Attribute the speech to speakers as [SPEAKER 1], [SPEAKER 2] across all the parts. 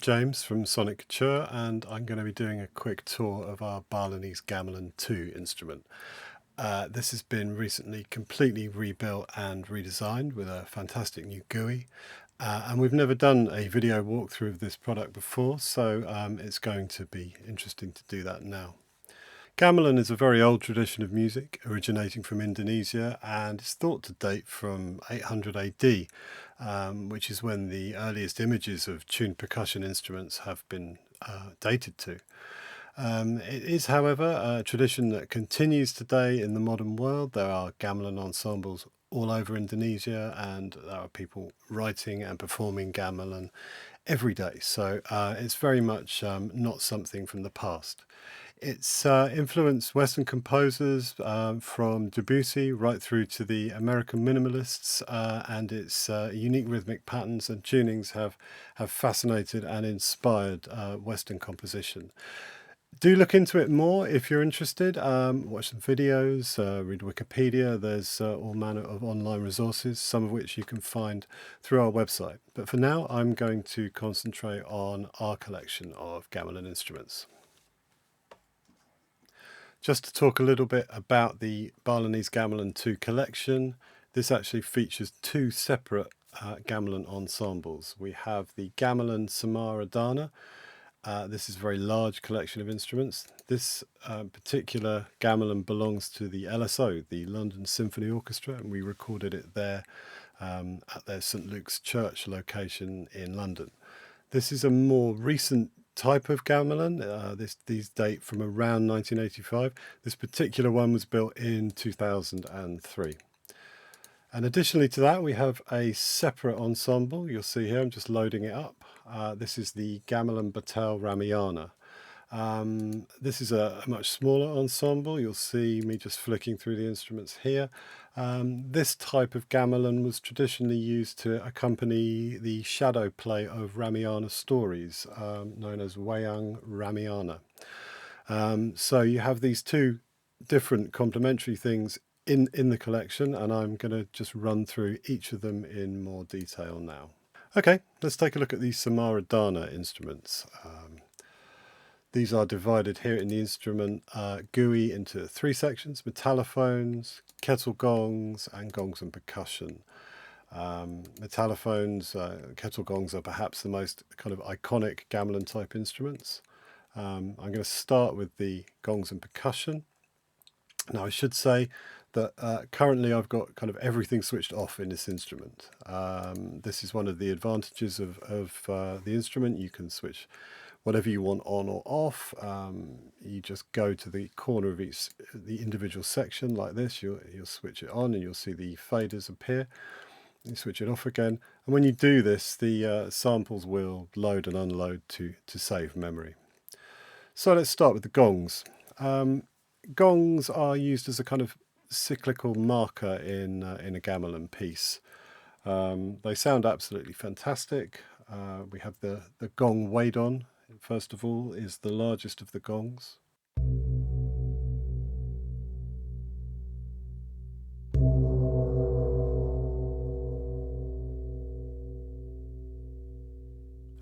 [SPEAKER 1] James from Soniccouture, and I'm going to be doing a quick tour of our Balinese Gamelan 2 instrument. This has been recently completely rebuilt and redesigned with a fantastic new GUI, and we've never done a video walkthrough of this product before, so it's going to be interesting to do that now. Gamelan is a very old tradition of music originating from Indonesia, and it's thought to date from 800 AD, which is when the earliest images of tuned percussion instruments have been dated to. It is, however, a tradition that continues today in the modern world. There are gamelan ensembles all over Indonesia, and there are people writing and performing gamelan every day. So it's very much not something from the past. It's influenced Western composers from Debussy right through to the American minimalists, and its unique rhythmic patterns and tunings have fascinated and inspired Western composition. Do look into it more if you're interested. Watch some videos, read Wikipedia. There's all manner of online resources, some of which you can find through our website. But for now, I'm going to concentrate on our collection of gamelan instruments. Just to talk a little bit about the Balinese Gamelan 2 collection, this actually features two separate gamelan ensembles. We have the Gamelan Samaradana. This is a very large collection of instruments. This particular gamelan belongs to the LSO, the London Symphony Orchestra, and we recorded it there at their St Luke's Church location in London. This is a more recent type of gamelan. These date from around 1985. This particular one was built in 2003. And additionally to that, we have a separate ensemble. You'll see here, I'm just loading it up. This is the Gamelan Batel Ramayana. This is a much smaller ensemble. You'll see me just flicking through the instruments here. This type of gamelan was traditionally used to accompany the shadow play of Ramayana stories, known as Wayang Ramayana. So you have these two different complementary things in the collection, and I'm going to just run through each of them in more detail now. Okay, let's take a look at these Samaradana instruments. These are divided here in the instrument GUI into three sections: metallophones, kettle gongs, and gongs and percussion. Metallophones, kettle gongs are perhaps the most kind of iconic gamelan type instruments. I'm going to start with the gongs and percussion. Now I should say that currently I've got kind of everything switched off in this instrument. This is one of the advantages of the instrument. You can switch whatever you want on or off. You just go to the corner of the individual section like this. You'll switch it on and you'll see the faders appear. You switch it off again, and when you do this, the samples will load and unload to save memory. So let's start with the gongs. Gongs are used as a kind of cyclical marker in a gamelan piece. They sound absolutely fantastic. We have the gong Wadon, first of all, is the largest of the gongs.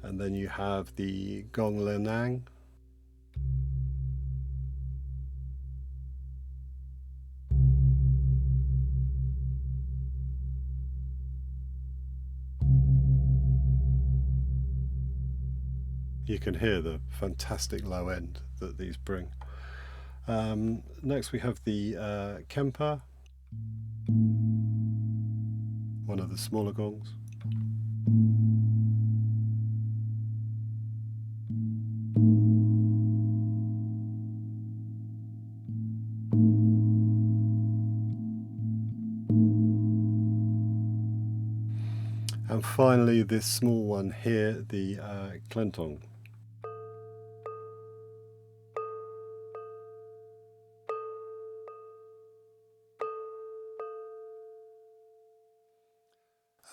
[SPEAKER 1] And then you have the gong Lenang. You can hear the fantastic low end that these bring. Next we have the Kempa, one of the smaller gongs. And finally this small one here, the Klentong.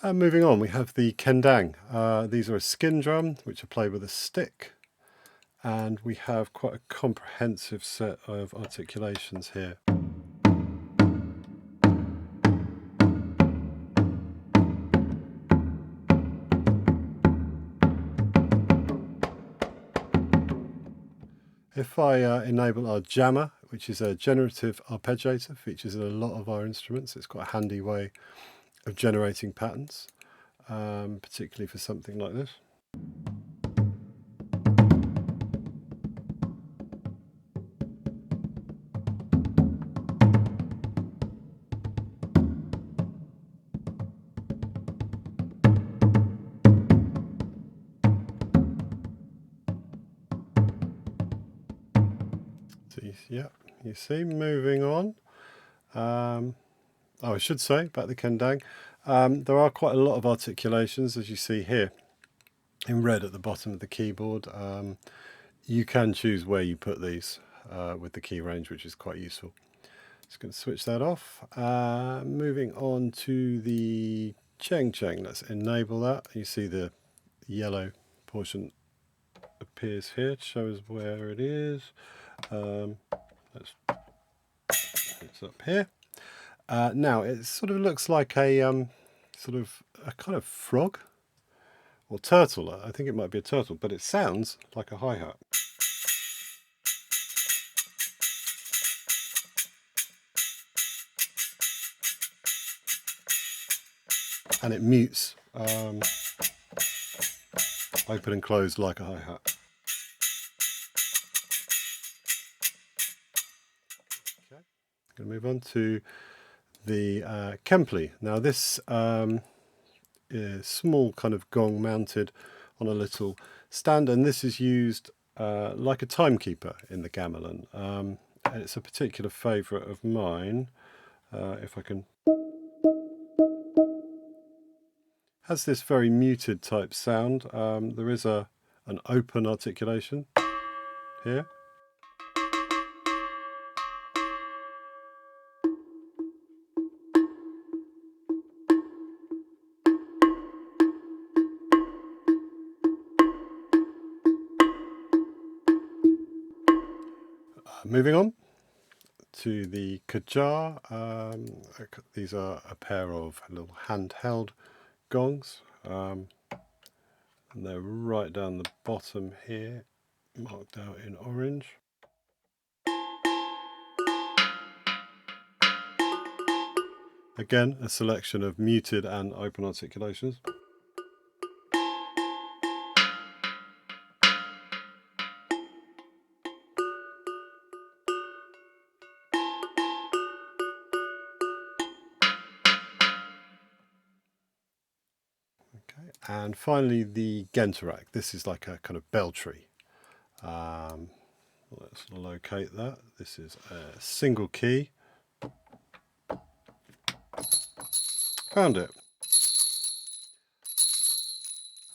[SPEAKER 1] And moving on, we have the kendang. These are a skin drum, which are played with a stick. And we have quite a comprehensive set of articulations here. if I enable our jammer, which is a generative arpeggiator, features in a lot of our instruments. It's quite a handy way of generating patterns, particularly for something like this. So yeah, you see, moving on. I should say, about the kendang, there are quite a lot of articulations, as you see here in red at the bottom of the keyboard. You can choose where you put these with the key range, which is quite useful. Just going to switch that off. Moving on to the cheng cheng. Let's enable that. You see the yellow portion appears here to show us where it is. It's up here. Now it sort of looks like a sort of a kind of frog or turtle. I think it might be a turtle, but it sounds like a hi-hat. And it mutes open and closed like a hi-hat. Okay, going to move on to the Kempli. Now this is small kind of gong mounted on a little stand, and this is used like a timekeeper in the gamelan. And it's a particular favourite of mine. If I can, has this very muted type sound. There is an open articulation here. Moving on to the kajar. These are a pair of little handheld gongs, and they're right down the bottom here, marked out in orange. Again, a selection of muted and open articulations. Okay, and finally the Gentarak. This is like a kind of beltry. Let's locate that. This is a single key. Found it.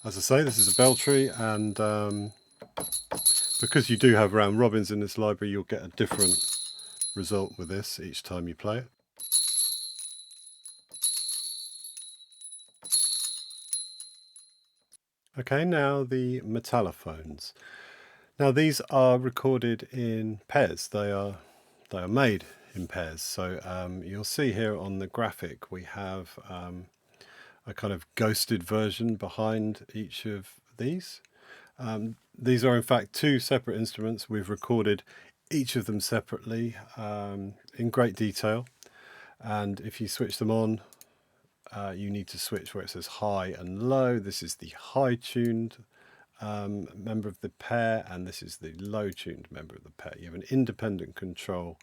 [SPEAKER 1] As I say, this is a beltry, and because you do have round robins in this library, you'll get a different result with this each time you play it. Okay, now the Metallophones. Now these are recorded in pairs. They are made in pairs. So you'll see here on the graphic we have a kind of ghosted version behind each of these. These are in fact two separate instruments. We've recorded each of them separately in great detail, and if you switch them on, you need to switch where it says high and low. This is the high tuned member of the pair, and this is the low tuned member of the pair. You have an independent control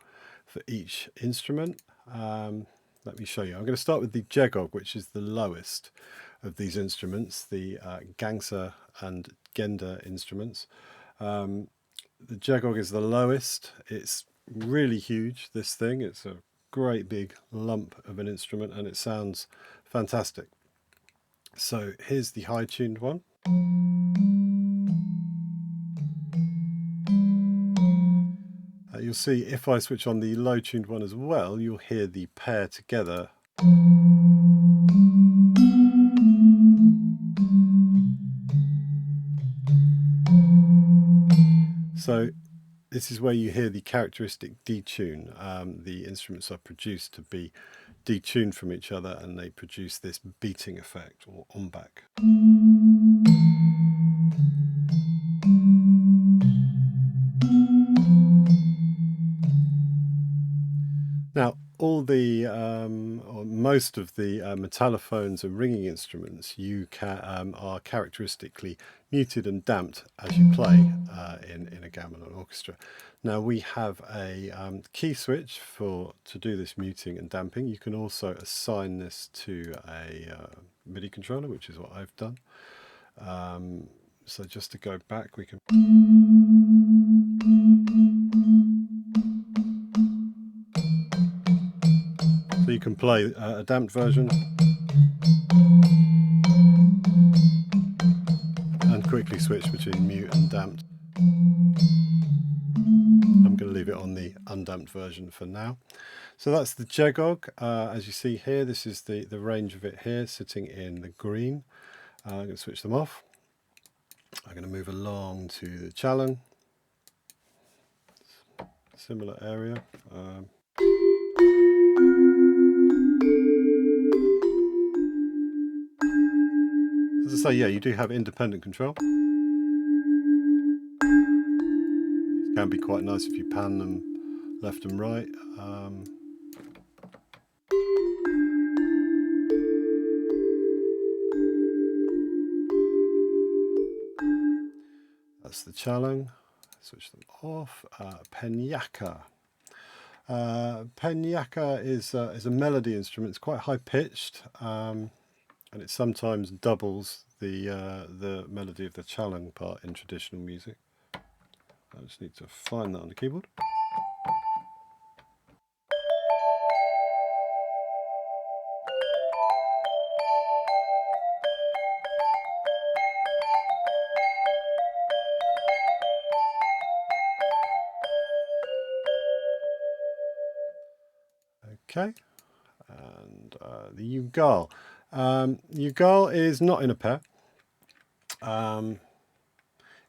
[SPEAKER 1] for each instrument. Let me show you. I'm going to start with the jegog, which is the lowest of these instruments, the Gangsa and Genda instruments. The jegog is the lowest. It's really huge, this thing. It's a great big lump of an instrument, and it sounds fantastic. So here's the high tuned one. You'll see if I switch on the low tuned one as well, you'll hear the pair together. So this is where you hear the characteristic detune. The instruments are produced to be detuned from each other, and they produce this beating effect, or ombak. Now, all the or most of the metallophones and ringing instruments are characteristically muted and damped as you play in a gamelan orchestra. Now we have a key switch to do this muting and damping. You can also assign this to a MIDI controller, which is what I've done. So just to go back, we can. So you can play a damped version and quickly switch between mute and damped. I'm going to leave it on the undamped version for now. So that's the Jegog. As you see here, this is the range of it here, sitting in the green. I'm going to switch them off. I'm going to move along to the Chalang. Similar area. As I say, yeah, you do have independent control. These can be quite nice if you pan them left and right. That's the Chalang. Switch them off. Penyaka. Penyaka is a melody instrument. It's quite high pitched, and it sometimes doubles the melody of the Chalang part in traditional music. I just need to find that on the keyboard. Okay, and the Ugal. Ugal is not in a pair.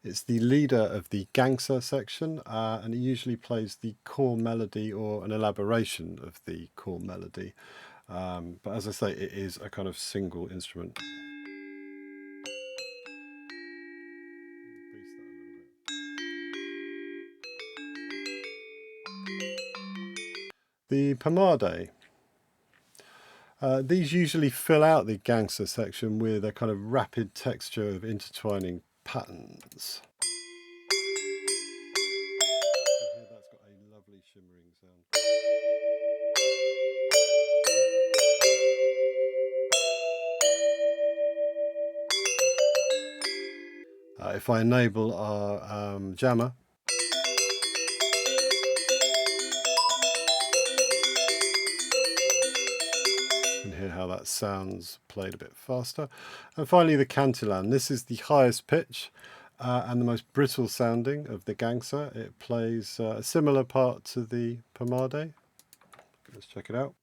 [SPEAKER 1] It's the leader of the Gangsa section, and it usually plays the core melody or an elaboration of the core melody. But as I say, it is a kind of single instrument. The Pomade. These usually fill out the Gangsa section with a kind of rapid texture of intertwining patterns. Here that's got a lovely shimmering sound. If I enable our jammer, you can hear how that sounds played a bit faster. And finally the Cantillan. This is the highest pitch and the most brittle sounding of the Gangsa. It plays a similar part to the Pomade. Let's check it out.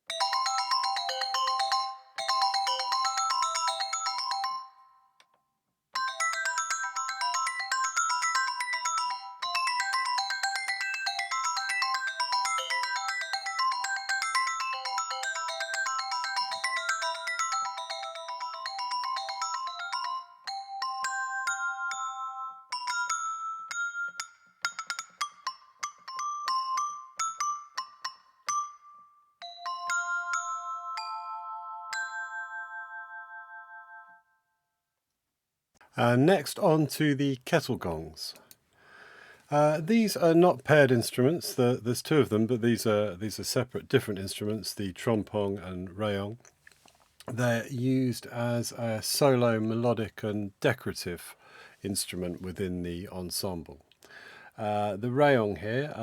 [SPEAKER 1] Next on to the kettle gongs. These are not paired instruments. There's two of them, but these are separate, different instruments, the trompong and rayong. They're used as a solo, melodic and decorative instrument within the ensemble. The rayong here,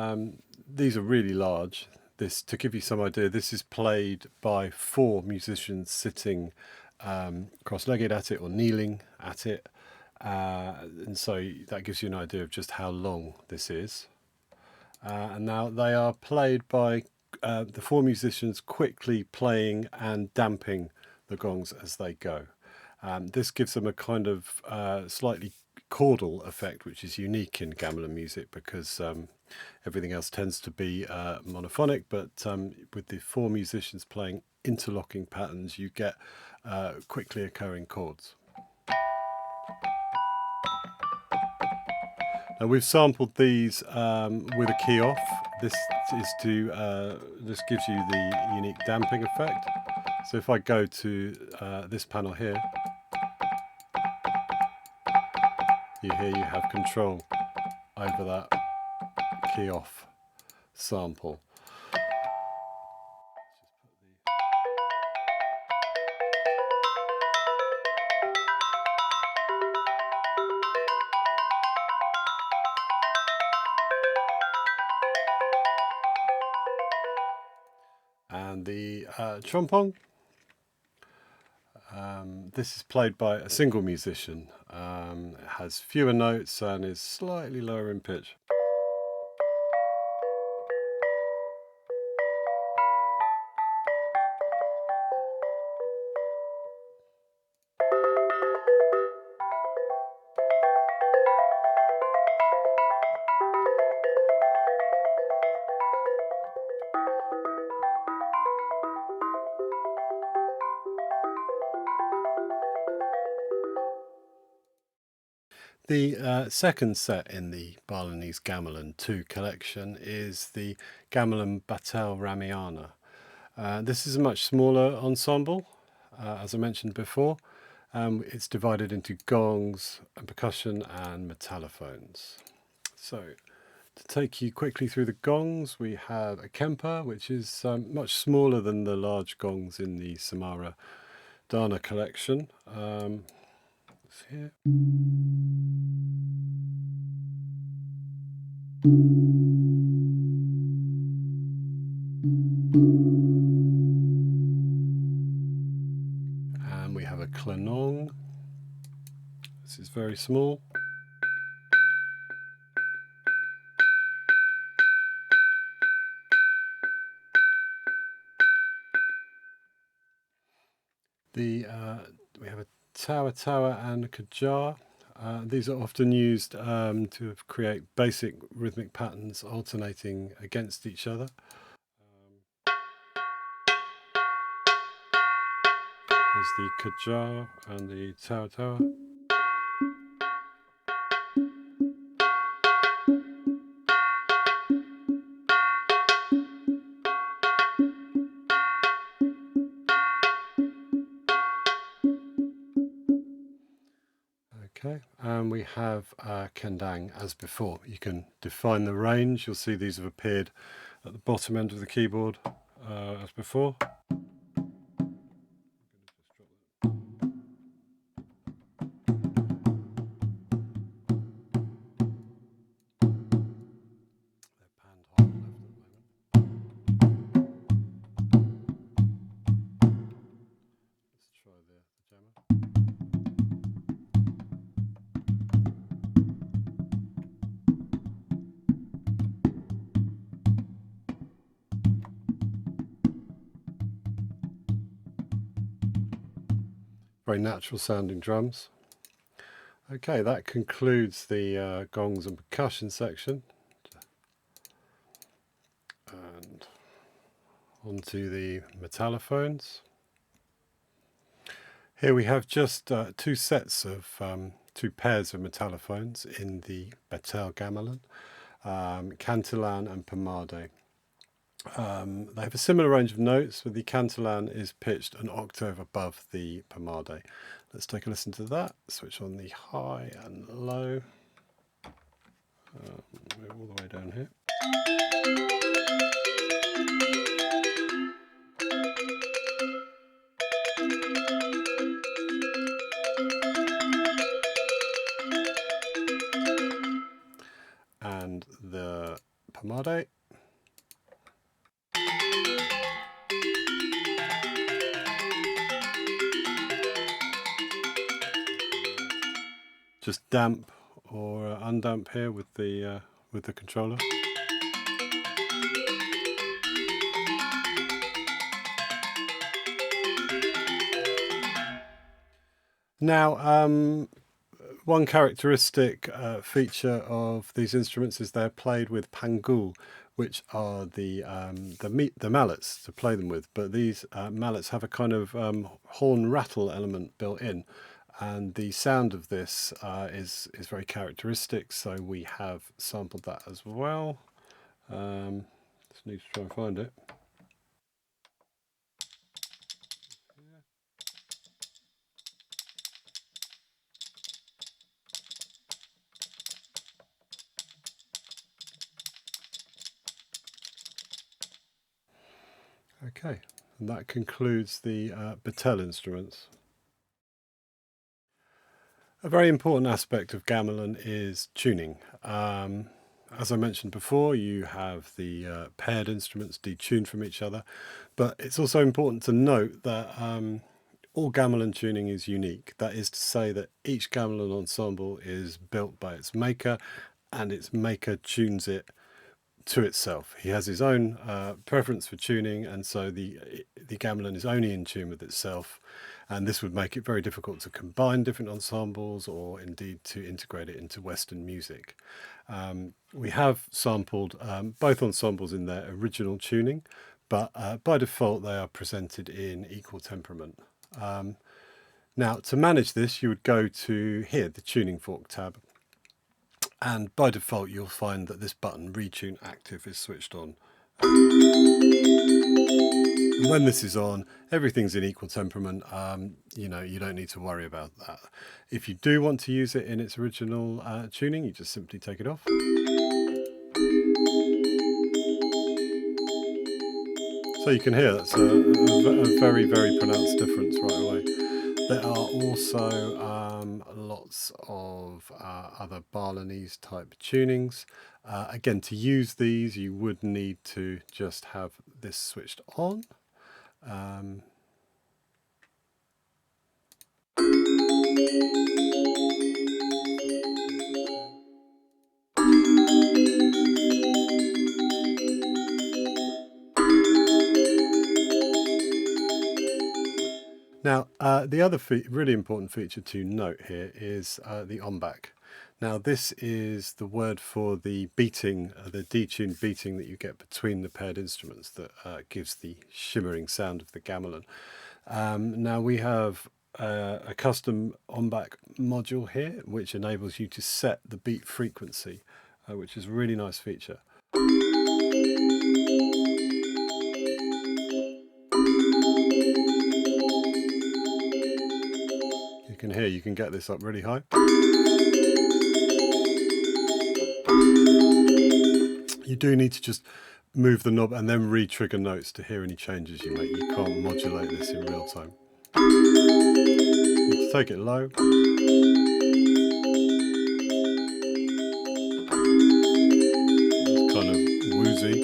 [SPEAKER 1] these are really large. To give you some idea, this is played by 4 musicians sitting cross-legged at it or kneeling at it. And so that gives you an idea of just how long this is. And now they are played by the 4 musicians quickly playing and damping the gongs as they go. This gives them a kind of slightly chordal effect, which is unique in gamelan music because everything else tends to be monophonic, but with the 4 musicians playing interlocking patterns, you get quickly occurring chords. Now we've sampled these with a key off. This is to this gives you the unique damping effect. So if I go to this panel here, you have control over that key off sample. And the trompong, this is played by a single musician. It has fewer notes and is slightly lower in pitch. The second set in the Balinese Gamelan 2 collection is the Gamelan Batel Ramiana. This is a much smaller ensemble, as I mentioned before. It's divided into gongs, and percussion and metallophones. So, to take you quickly through the gongs, we have a kempa, which is much smaller than the large gongs in the Samara Dana collection. It's here. And we have a clanong. This is very small. We have a tower and a kajar. These are often used to create basic rhythmic patterns alternating against each other. There's the kajar and the tower. Okay, and we have kendang as before. You can define the range. You'll see these have appeared at the bottom end of the keyboard as before. Very natural sounding drums. Okay, that concludes the gongs and percussion section. And onto the metallophones. Here we have just two sets of two pairs of metallophones in the Batel Gamelan, Cantillan and Pomade. They have a similar range of notes, but the Cantillan is pitched an octave above the Pomade. Let's take a listen to that. Switch on the high and low. Move all the way down here. And the Pomade. Just damp or undamp here with the controller. Now, one characteristic feature of these instruments is they're played with pangul, which are the mallets to play them with. But these mallets have a kind of horn rattle element built in, and the sound of this is very characteristic. So we have sampled that as well. Just need to try and find it. Okay, and that concludes the Batel instruments. A very important aspect of gamelan is tuning. As I mentioned before, you have the paired instruments detuned from each other, but it's also important to note that all gamelan tuning is unique. That is to say that each gamelan ensemble is built by its maker, and its maker tunes it to itself. He has his own preference for tuning, and so the gamelan is only in tune with itself, and this would make it very difficult to combine different ensembles or indeed to integrate it into Western music. We have sampled both ensembles in their original tuning, but by default they are presented in equal temperament. Now, to manage this, you would go to here, the Tuning Fork tab, and by default you'll find that this button Retune Active is switched on. And when this is on, everything's in equal temperament. You know, you don't need to worry about that. If you do want to use it in its original tuning, you just simply take it off. So you can hear that's a very, very pronounced difference right away. There are also lots of other Balinese type tunings. Again, to use these, you would need to just have this switched on. Now, the other really important feature to note here is the on-back. Now, this is the word for the beating, the detuned beating that you get between the paired instruments that gives the shimmering sound of the gamelan. Now, we have a custom on-back module here, which enables you to set the beat frequency, which is a really nice feature. You can hear, you can get this up really high. You do need to just move the knob and then re-trigger notes to hear any changes you make. You can't modulate this in real time. You need to take it low. It's kind of woozy.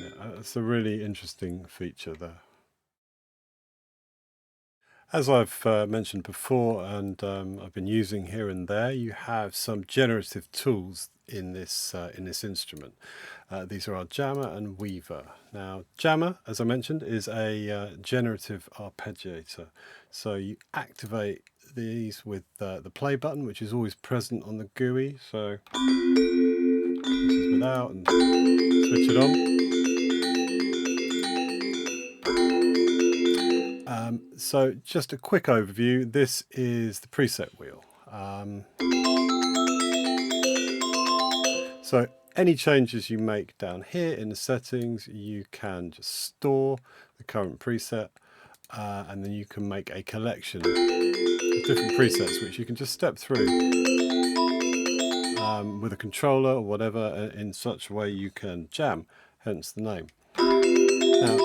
[SPEAKER 1] Yeah, that's a really interesting feature there. As I've mentioned before, and I've been using here and there, you have some generative tools in this instrument. These are our jammer and weaver. Now, jammer, as I mentioned, is a generative arpeggiator. So you activate these with the play button, which is always present on the GUI. So this is without, and switch it on. So just a quick overview, this is the preset wheel. So any changes you make down here in the settings, you can just store the current preset, and then you can make a collection of different presets which you can just step through with a controller or whatever, in such a way you can jam, hence the name. Now,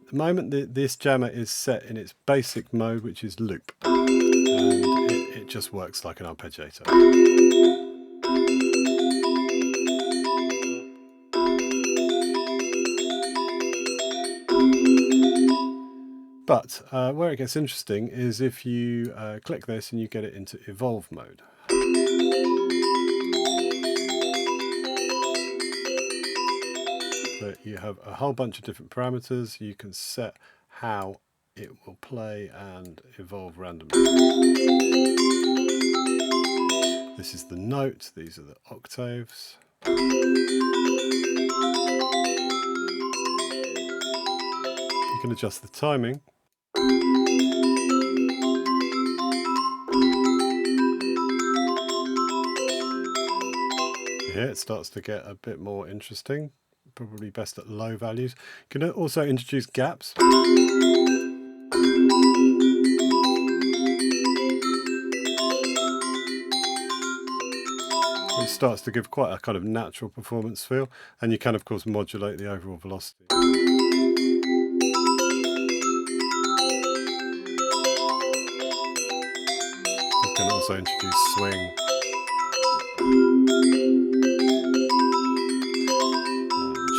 [SPEAKER 1] at the moment this jammer is set in its basic mode, which is loop, and it just works like an arpeggiator. But where it gets interesting is if you click this and you get it into evolve mode. So you have a whole bunch of different parameters. You can set how it will play and evolve randomly. This is the note, these are the octaves. You can adjust the timing. here, it starts to get a bit more interesting. Probably best at low values. You can also introduce gaps. It starts to give quite a kind of natural performance feel, and you can of course modulate the overall velocity. You can also introduce swing.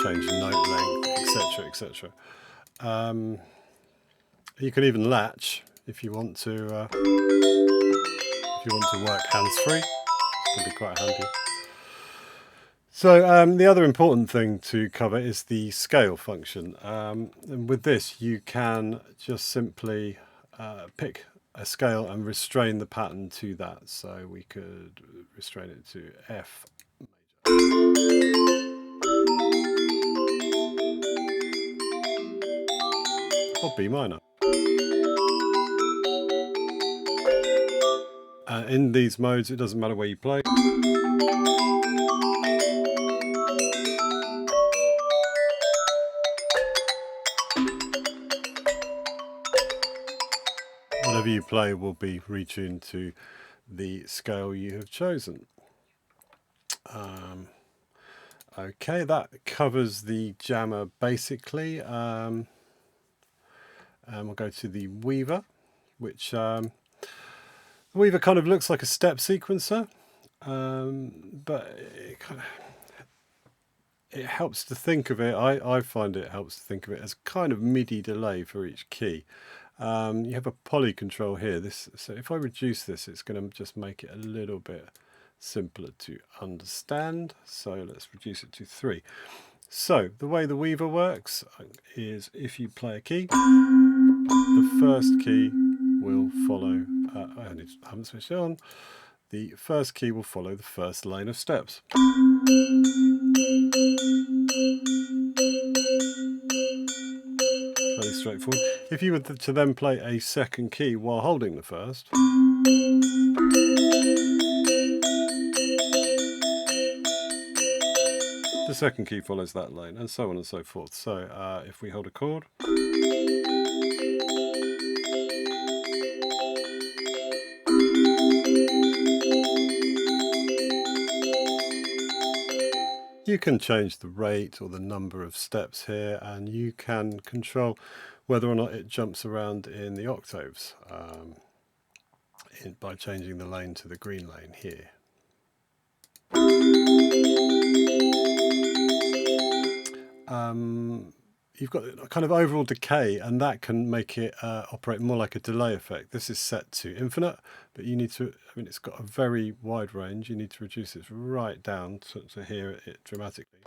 [SPEAKER 1] Change note length, etc., etc. You can even latch if you want to. If you want to work hands-free, it's going to be quite handy. So the other important thing to cover is the scale function. And with this, you can just simply pick a scale and restrain the pattern to that. So we could restrain it to F or B minor. In these modes, it doesn't matter where you play. Whatever you play will be retuned to the scale you have chosen. Okay, that covers the jammer basically. And we'll go to the weaver, which the weaver kind of looks like a step sequencer, but it helps to think of it. I find it helps to think of it as kind of MIDI delay for each key. You have a poly control here. So if I reduce this, it's going to just make it a little bit simpler to understand. So let's reduce it to 3. So the way the weaver works is if you play a key, the first key will follow. I haven't switched it on. The first key will follow the first lane of steps. Fairly straightforward. If you were to then play a second key while holding the first, the second key follows that lane, and so on and so forth. So if we hold a chord, you can change the rate or the number of steps here, and you can control whether or not it jumps around in the octaves by changing the lane to the green lane here. You've got a kind of overall decay, and that can make it operate more like a delay effect. This is set to infinite, but you need to, I mean, it's got a very wide range. You need to reduce it right down to hear it dramatically.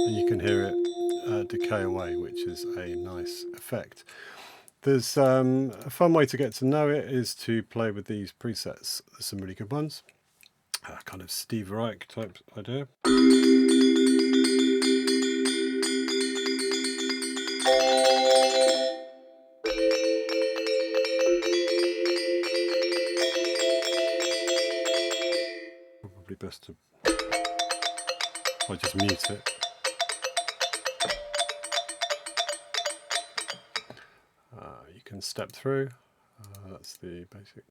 [SPEAKER 1] And you can hear it decay away, which is a nice effect. There's a fun way to get to know it is to play with these presets. There's some really good ones, kind of Steve Reich type idea. Probably best to I just mute it. You can step through. That's the basic.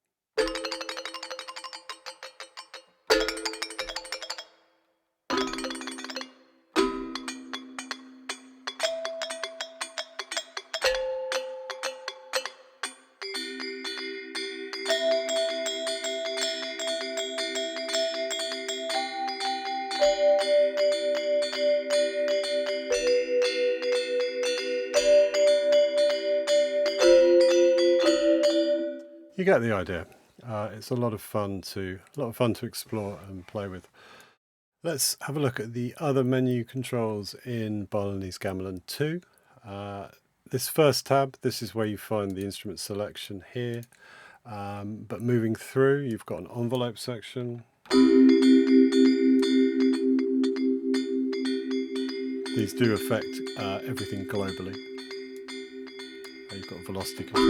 [SPEAKER 1] You get the idea. It's a lot of fun to explore and play with. Let's have a look at the other menu controls in Balinese Gamelan 2. This first tab, this is where you find the instrument selection here. But moving through, you've got an envelope section. These do affect everything globally. You've got velocity control.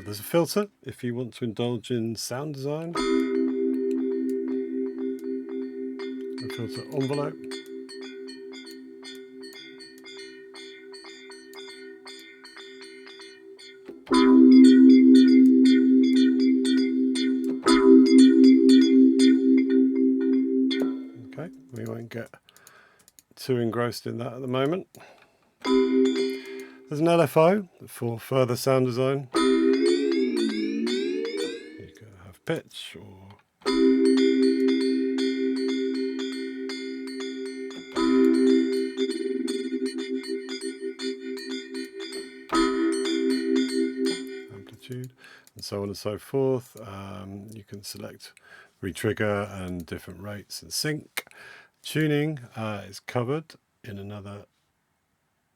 [SPEAKER 1] There's a filter if you want to indulge in sound design. A filter envelope. Okay, we won't get too engrossed in that at the moment. There's an LFO for further sound design. You can have pitch or amplitude, and so on and so forth. You can select retrigger and different rates and sync. Tuning is covered in another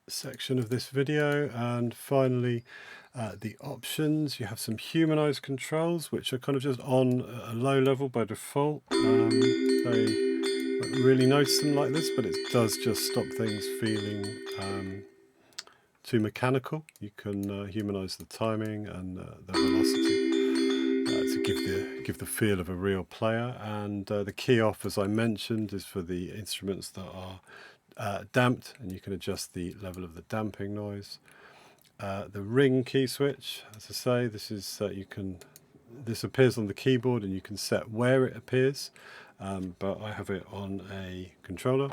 [SPEAKER 1] section of this video. And finally, the options. You have some humanized controls, which are kind of just on a low level by default. They don't really notice them like this, but it does just stop things feeling too mechanical. You can humanize the timing and the velocity to give the feel of a real player. And the key off, as I mentioned, is for the instruments that are damped, and you can adjust the level of the damping noise. The ring key switch, as I say, this is this appears on the keyboard and you can set where it appears, but I have it on a controller.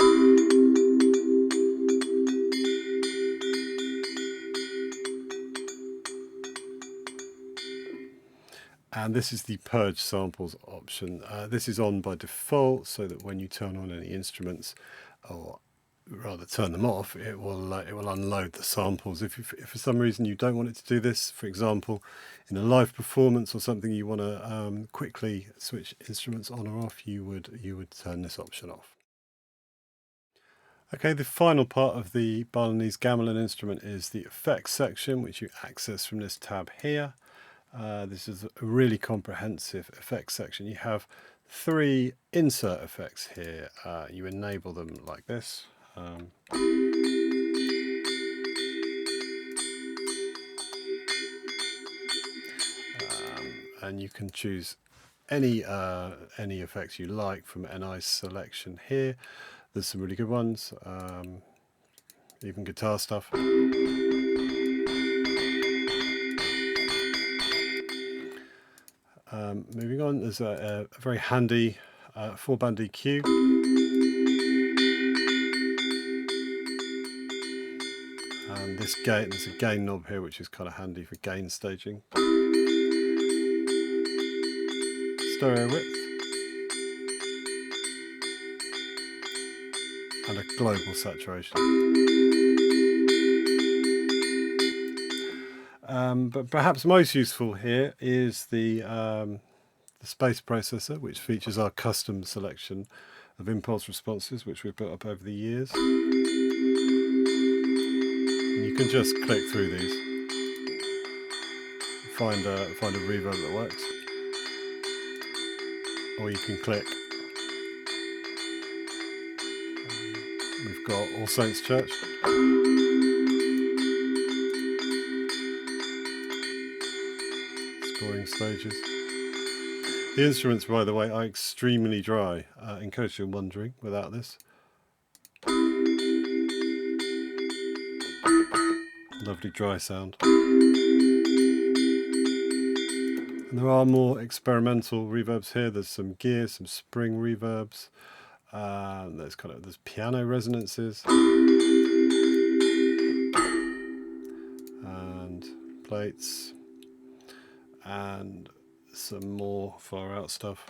[SPEAKER 1] And this is the purge samples option. This is on by default, so that when you turn on any instruments, or rather turn them off, it will unload the samples. If for some reason you don't want it to do this, for example, in a live performance or something, you want to quickly switch instruments on or off, you would turn this option off. Okay, the final part of the Balinese Gamelan instrument is the effects section, which you access from this tab here. This is a really comprehensive effects section. You have 3 insert effects here. You enable them like this. And you can choose any effects you like from NI's selection here. There's some really good ones, even guitar stuff. Moving on, there's a very handy 4-band EQ. And this gain, there's a gain knob here, which is kind of handy for gain staging. Stereo width. And a global saturation. But perhaps most useful here is the space processor, which features our custom selection of impulse responses, which we've built up over the years. And you can just click through these, find a reverb that works, or you can click. We've got All Saints Church. Scoring stages. The instruments, by the way, are extremely dry, in case you're wondering, without this. Lovely dry sound. And there are more experimental reverbs here. There's some gear, some spring reverbs. There's piano resonances. And plates. And some more far out stuff.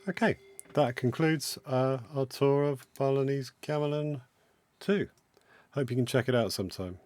[SPEAKER 1] Okay, that concludes our tour of Balinese Gamelan 2. Hope you can check it out sometime.